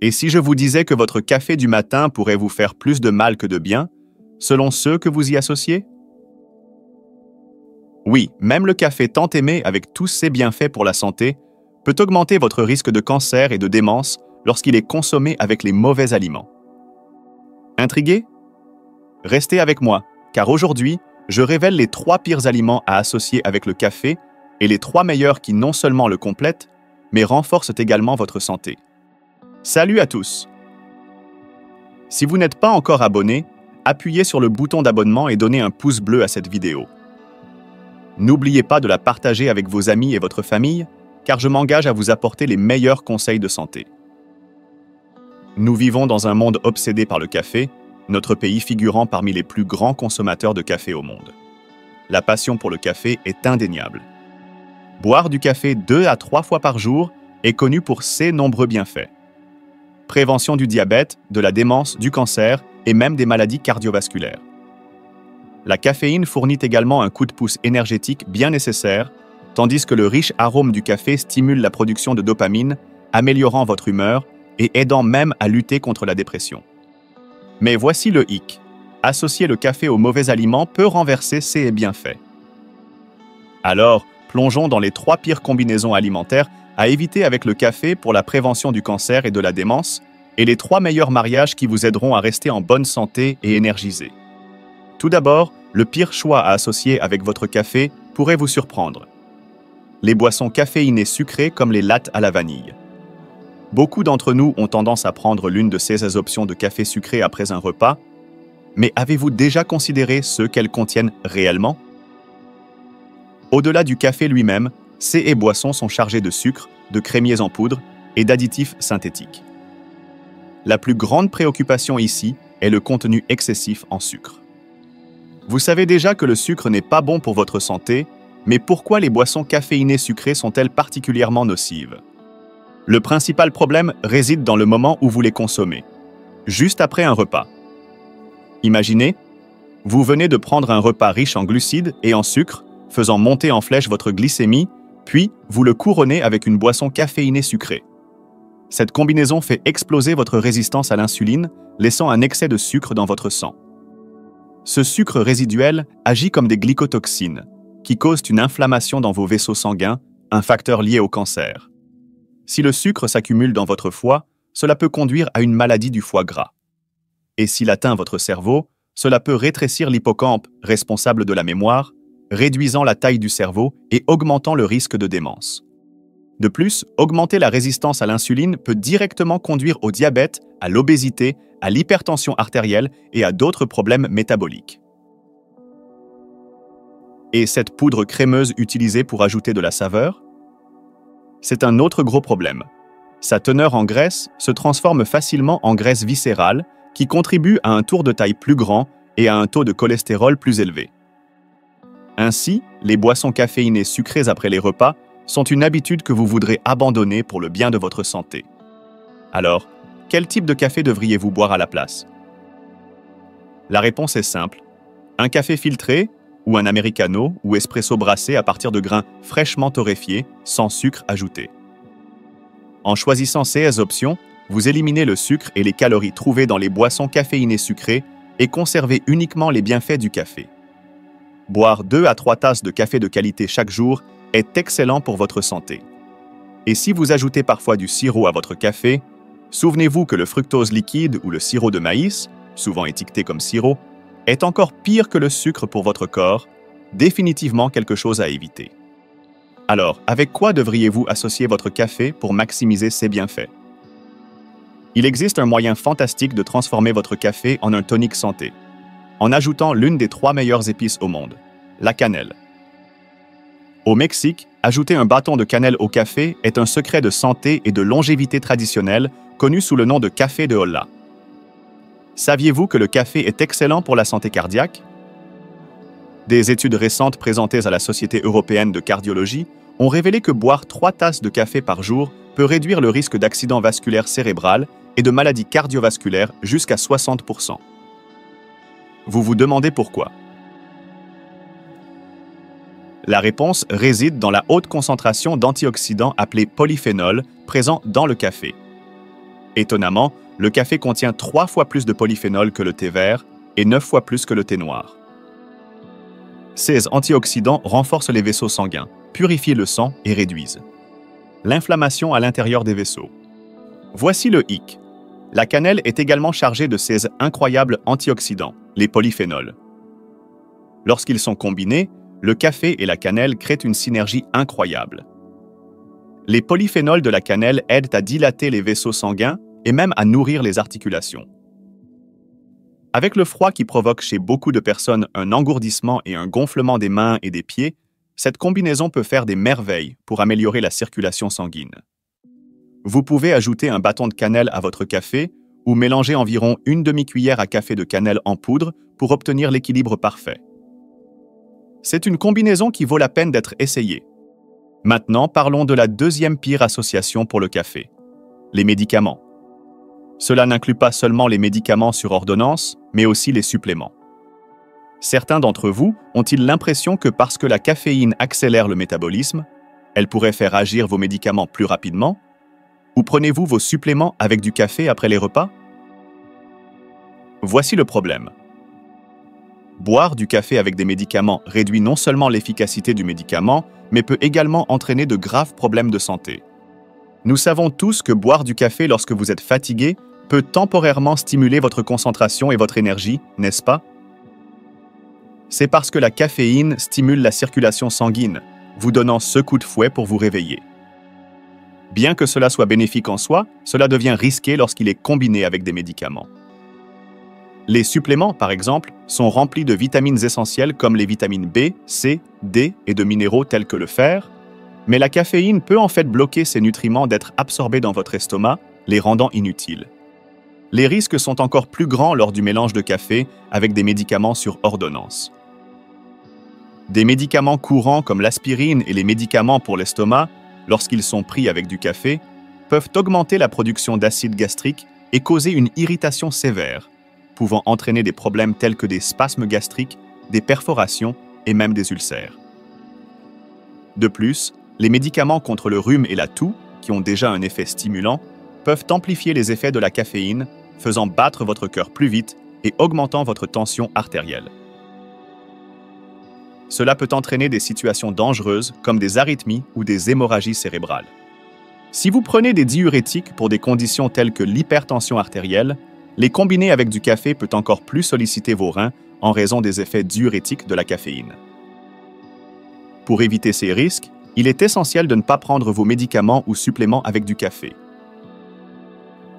Et si je vous disais que votre café du matin pourrait vous faire plus de mal que de bien, selon ceux que vous y associez? Oui, même le café tant aimé avec tous ses bienfaits pour la santé peut augmenter votre risque de cancer et de démence lorsqu'il est consommé avec les mauvais aliments. Intrigué? Restez avec moi, car aujourd'hui, je révèle les 3 pires aliments à associer avec le café et les 3 meilleurs qui non seulement le complètent, mais renforcent également votre santé. Salut à tous! Si vous n'êtes pas encore abonné, appuyez sur le bouton d'abonnement et donnez un pouce bleu à cette vidéo. N'oubliez pas de la partager avec vos amis et votre famille, car je m'engage à vous apporter les meilleurs conseils de santé. Nous vivons dans un monde obsédé par le café, notre pays figurant parmi les plus grands consommateurs de café au monde. La passion pour le café est indéniable. Boire du café 2 à 3 fois par jour est connu pour ses nombreux bienfaits. Prévention du diabète, de la démence, du cancer et même des maladies cardiovasculaires. La caféine fournit également un coup de pouce énergétique bien nécessaire, tandis que le riche arôme du café stimule la production de dopamine, améliorant votre humeur et aidant même à lutter contre la dépression. Mais voici le hic. Associer le café aux mauvais aliments peut renverser ces bienfaits. Alors, plongeons dans les 3 pires combinaisons alimentaires à éviter avec le café pour la prévention du cancer et de la démence, et les 3 meilleurs mariages qui vous aideront à rester en bonne santé et énergisé. Tout d'abord, le pire choix à associer avec votre café pourrait vous surprendre. Les boissons caféinées sucrées comme les lattes à la vanille. Beaucoup d'entre nous ont tendance à prendre l'une de ces options de café sucré après un repas, mais avez-vous déjà considéré ce qu'elles contiennent réellement? Au-delà du café lui-même, ces boissons sont chargées de sucre, de crémiers en poudre et d'additifs synthétiques. La plus grande préoccupation ici est le contenu excessif en sucre. Vous savez déjà que le sucre n'est pas bon pour votre santé, mais pourquoi les boissons caféinées sucrées sont-elles particulièrement nocives? Le principal problème réside dans le moment où vous les consommez, juste après un repas. Imaginez, vous venez de prendre un repas riche en glucides et en sucre, faisant monter en flèche votre glycémie, puis vous le couronnez avec une boisson caféinée sucrée. Cette combinaison fait exploser votre résistance à l'insuline, laissant un excès de sucre dans votre sang. Ce sucre résiduel agit comme des glycotoxines, qui causent une inflammation dans vos vaisseaux sanguins, un facteur lié au cancer. Si le sucre s'accumule dans votre foie, cela peut conduire à une maladie du foie gras. Et s'il atteint votre cerveau, cela peut rétrécir l'hippocampe, responsable de la mémoire, réduisant la taille du cerveau et augmentant le risque de démence. De plus, augmenter la résistance à l'insuline peut directement conduire au diabète, à l'obésité, à l'hypertension artérielle et à d'autres problèmes métaboliques. Et cette poudre crémeuse utilisée pour ajouter de la saveur? C'est un autre gros problème. Sa teneur en graisse se transforme facilement en graisse viscérale qui contribue à un tour de taille plus grand et à un taux de cholestérol plus élevé. Ainsi, les boissons caféinées sucrées après les repas sont une habitude que vous voudrez abandonner pour le bien de votre santé. Alors, quel type de café devriez-vous boire à la place? La réponse est simple. Un café filtré, ou un americano ou espresso brassé à partir de grains fraîchement torréfiés, sans sucre ajouté. En choisissant ces options, vous éliminez le sucre et les calories trouvées dans les boissons caféinées sucrées et conservez uniquement les bienfaits du café. Boire 2 à 3 tasses de café de qualité chaque jour est excellent pour votre santé. Et si vous ajoutez parfois du sirop à votre café, souvenez-vous que le fructose liquide ou le sirop de maïs, souvent étiqueté comme sirop, est encore pire que le sucre pour votre corps, définitivement quelque chose à éviter. Alors, avec quoi devriez-vous associer votre café pour maximiser ses bienfaits? Il existe un moyen fantastique de transformer votre café en un tonique santé, en ajoutant l'une des 3 meilleures épices au monde, la cannelle. Au Mexique, ajouter un bâton de cannelle au café est un secret de santé et de longévité traditionnel connu sous le nom de café de Holla. Saviez-vous que le café est excellent pour la santé cardiaque? Des études récentes présentées à la Société européenne de cardiologie ont révélé que boire 3 tasses de café par jour peut réduire le risque d'accident vasculaire cérébral et de maladies cardiovasculaires jusqu'à 60%. Vous vous demandez pourquoi? La réponse réside dans la haute concentration d'antioxydants appelés polyphénols présents dans le café. Étonnamment, le café contient 3 fois plus de polyphénol que le thé vert et 9 fois plus que le thé noir. Ces antioxydants renforcent les vaisseaux sanguins, purifient le sang et réduisent l'inflammation à l'intérieur des vaisseaux. Voici le hic. La cannelle est également chargée de ces incroyables antioxydants, les polyphénols. Lorsqu'ils sont combinés, le café et la cannelle créent une synergie incroyable. Les polyphénols de la cannelle aident à dilater les vaisseaux sanguins et même à nourrir les articulations. Avec le froid qui provoque chez beaucoup de personnes un engourdissement et un gonflement des mains et des pieds, cette combinaison peut faire des merveilles pour améliorer la circulation sanguine. Vous pouvez ajouter un bâton de cannelle à votre café ou mélanger environ une demi-cuillère à café de cannelle en poudre pour obtenir l'équilibre parfait. C'est une combinaison qui vaut la peine d'être essayée. Maintenant, parlons de la deuxième pire association pour le café, les médicaments. Cela n'inclut pas seulement les médicaments sur ordonnance, mais aussi les suppléments. Certains d'entre vous ont-ils l'impression que parce que la caféine accélère le métabolisme, elle pourrait faire agir vos médicaments plus rapidement? Ou prenez-vous vos suppléments avec du café après les repas? Voici le problème. Boire du café avec des médicaments réduit non seulement l'efficacité du médicament, mais peut également entraîner de graves problèmes de santé. Nous savons tous que boire du café lorsque vous êtes fatigué peut temporairement stimuler votre concentration et votre énergie, n'est-ce pas? C'est parce que la caféine stimule la circulation sanguine, vous donnant ce coup de fouet pour vous réveiller. Bien que cela soit bénéfique en soi, cela devient risqué lorsqu'il est combiné avec des médicaments. Les suppléments, par exemple, sont remplis de vitamines essentielles comme les vitamines B, C, D et de minéraux tels que le fer, mais la caféine peut en fait bloquer ces nutriments d'être absorbés dans votre estomac, les rendant inutiles. Les risques sont encore plus grands lors du mélange de café avec des médicaments sur ordonnance. Des médicaments courants comme l'aspirine et les médicaments pour l'estomac, lorsqu'ils sont pris avec du café, peuvent augmenter la production d'acide gastrique et causer une irritation sévère, pouvant entraîner des problèmes tels que des spasmes gastriques, des perforations et même des ulcères. De plus, les médicaments contre le rhume et la toux, qui ont déjà un effet stimulant, peuvent amplifier les effets de la caféine, faisant battre votre cœur plus vite et augmentant votre tension artérielle. Cela peut entraîner des situations dangereuses comme des arythmies ou des hémorragies cérébrales. Si vous prenez des diurétiques pour des conditions telles que l'hypertension artérielle, les combiner avec du café peut encore plus solliciter vos reins en raison des effets diurétiques de la caféine. Pour éviter ces risques, il est essentiel de ne pas prendre vos médicaments ou suppléments avec du café.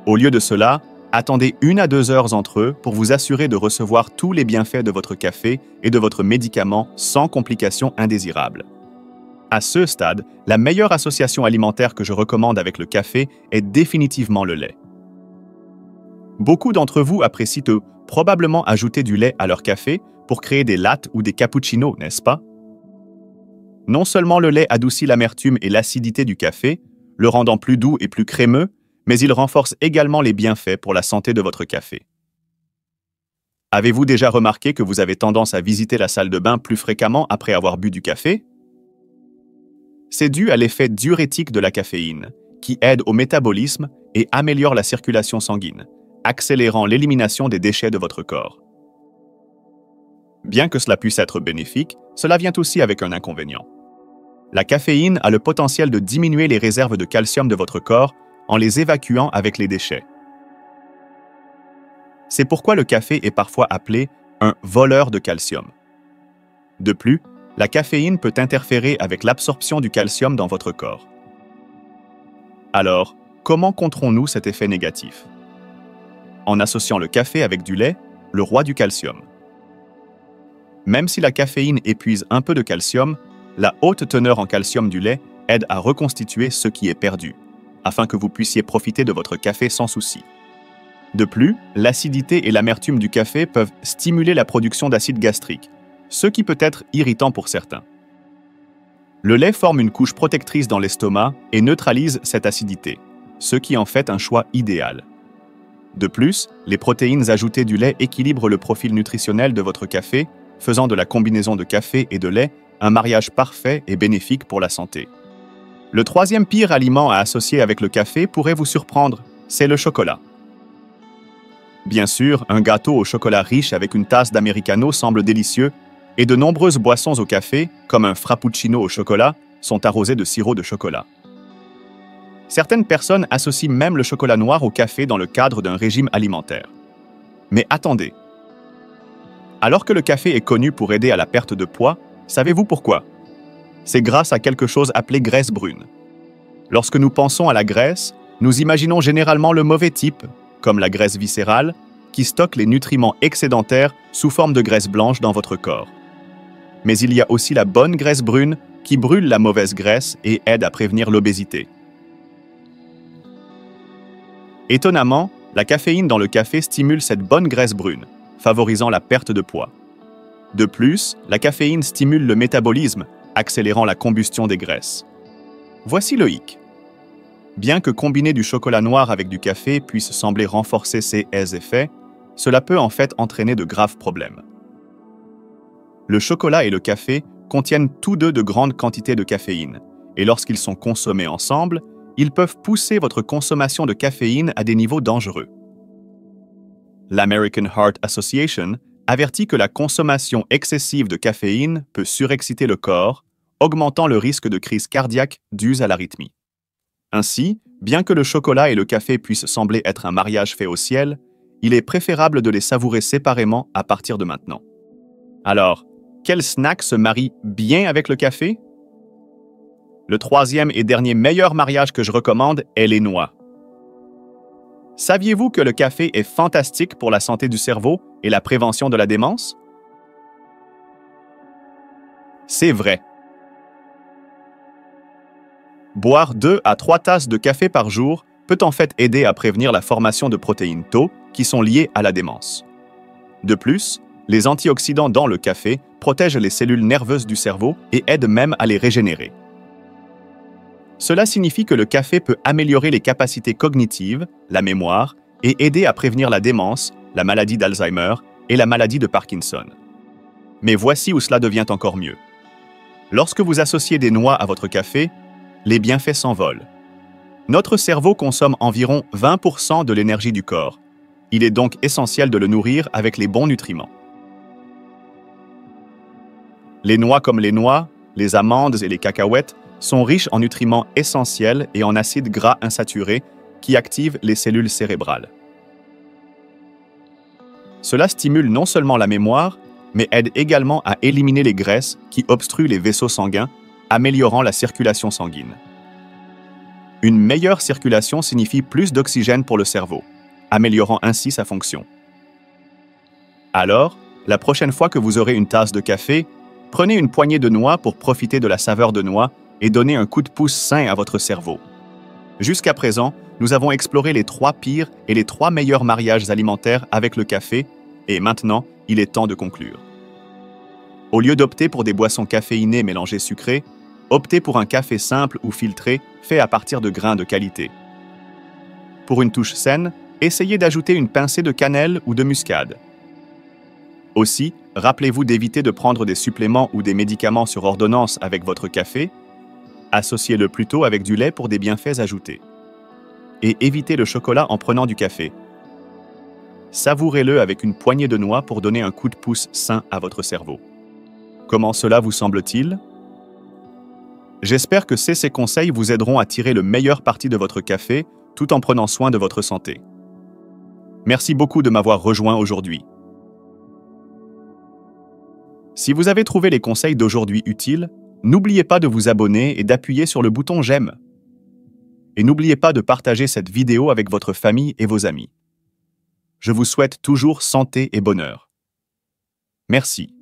Au lieu de cela, attendez 1 à 2 heures entre eux pour vous assurer de recevoir tous les bienfaits de votre café et de votre médicament sans complications indésirables. À ce stade, la meilleure association alimentaire que je recommande avec le café est définitivement le lait. Beaucoup d'entre vous apprécient probablement ajouter du lait à leur café pour créer des lattes ou des cappuccinos, n'est-ce pas? Non seulement le lait adoucit l'amertume et l'acidité du café, le rendant plus doux et plus crémeux, mais il renforce également les bienfaits pour la santé de votre café. Avez-vous déjà remarqué que vous avez tendance à visiter la salle de bain plus fréquemment après avoir bu du café? C'est dû à l'effet diurétique de la caféine, qui aide au métabolisme et améliore la circulation sanguine, accélérant l'élimination des déchets de votre corps. Bien que cela puisse être bénéfique, cela vient aussi avec un inconvénient. La caféine a le potentiel de diminuer les réserves de calcium de votre corps en les évacuant avec les déchets. C'est pourquoi le café est parfois appelé un voleur de calcium. De plus, la caféine peut interférer avec l'absorption du calcium dans votre corps. Alors, comment controns-nous cet effet négatif? En associant le café avec du lait, le roi du calcium. Même si la caféine épuise un peu de calcium, la haute teneur en calcium du lait aide à reconstituer ce qui est perdu, afin que vous puissiez profiter de votre café sans souci. De plus, l'acidité et l'amertume du café peuvent stimuler la production d'acide gastrique, ce qui peut être irritant pour certains. Le lait forme une couche protectrice dans l'estomac et neutralise cette acidité, ce qui en fait un choix idéal. De plus, les protéines ajoutées du lait équilibrent le profil nutritionnel de votre café, faisant de la combinaison de café et de lait un mariage parfait et bénéfique pour la santé. Le troisième pire aliment à associer avec le café pourrait vous surprendre, c'est le chocolat. Bien sûr, un gâteau au chocolat riche avec une tasse d'Americano semble délicieux, et de nombreuses boissons au café, comme un frappuccino au chocolat, sont arrosées de sirop de chocolat. Certaines personnes associent même le chocolat noir au café dans le cadre d'un régime alimentaire. Mais attendez. Alors que le café est connu pour aider à la perte de poids, savez-vous pourquoi? C'est grâce à quelque chose appelé graisse brune. Lorsque nous pensons à la graisse, nous imaginons généralement le mauvais type, comme la graisse viscérale, qui stocke les nutriments excédentaires sous forme de graisse blanche dans votre corps. Mais il y a aussi la bonne graisse brune qui brûle la mauvaise graisse et aide à prévenir l'obésité. Étonnamment, la caféine dans le café stimule cette bonne graisse brune, favorisant la perte de poids. De plus, la caféine stimule le métabolisme, accélérant la combustion des graisses. Voici le hic. Bien que combiner du chocolat noir avec du café puisse sembler renforcer ces effets, cela peut en fait entraîner de graves problèmes. Le chocolat et le café contiennent tous deux de grandes quantités de caféine, et lorsqu'ils sont consommés ensemble, ils peuvent pousser votre consommation de caféine à des niveaux dangereux. L'American Heart Association avertit que la consommation excessive de caféine peut surexciter le corps, augmentant le risque de crise cardiaque due à l'arythmie. Ainsi, bien que le chocolat et le café puissent sembler être un mariage fait au ciel, il est préférable de les savourer séparément à partir de maintenant. Alors, quel snack se marie bien avec le café? Le troisième et dernier meilleur mariage que je recommande est les noix. Saviez-vous que le café est fantastique pour la santé du cerveau et la prévention de la démence? C'est vrai. Boire 2 à 3 tasses de café par jour peut en fait aider à prévenir la formation de protéines Tau qui sont liées à la démence. De plus, les antioxydants dans le café protègent les cellules nerveuses du cerveau et aident même à les régénérer. Cela signifie que le café peut améliorer les capacités cognitives, la mémoire, et aider à prévenir la démence, la maladie d'Alzheimer et la maladie de Parkinson. Mais voici où cela devient encore mieux. Lorsque vous associez des noix à votre café, les bienfaits s'envolent. Notre cerveau consomme environ 20% de l'énergie du corps. Il est donc essentiel de le nourrir avec les bons nutriments. Les noix comme les noix, les amandes et les cacahuètes sont riches en nutriments essentiels et en acides gras insaturés qui activent les cellules cérébrales. Cela stimule non seulement la mémoire, mais aide également à éliminer les graisses qui obstruent les vaisseaux sanguins, améliorant la circulation sanguine. Une meilleure circulation signifie plus d'oxygène pour le cerveau, améliorant ainsi sa fonction. Alors, la prochaine fois que vous aurez une tasse de café, prenez une poignée de noix pour profiter de la saveur de noix et donner un coup de pouce sain à votre cerveau. Jusqu'à présent, nous avons exploré les 3 pires et les 3 meilleurs mariages alimentaires avec le café, et maintenant, il est temps de conclure. Au lieu d'opter pour des boissons caféinées mélangées sucrées, optez pour un café simple ou filtré fait à partir de grains de qualité. Pour une touche saine, essayez d'ajouter une pincée de cannelle ou de muscade. Aussi, rappelez-vous d'éviter de prendre des suppléments ou des médicaments sur ordonnance avec votre café. Associez-le plutôt avec du lait pour des bienfaits ajoutés. Et évitez le chocolat en prenant du café. Savourez-le avec une poignée de noix pour donner un coup de pouce sain à votre cerveau. Comment cela vous semble-t-il? J'espère que ces conseils vous aideront à tirer le meilleur parti de votre café tout en prenant soin de votre santé. Merci beaucoup de m'avoir rejoint aujourd'hui. Si vous avez trouvé les conseils d'aujourd'hui utiles, n'oubliez pas de vous abonner et d'appuyer sur le bouton j'aime. Et n'oubliez pas de partager cette vidéo avec votre famille et vos amis. Je vous souhaite toujours santé et bonheur. Merci.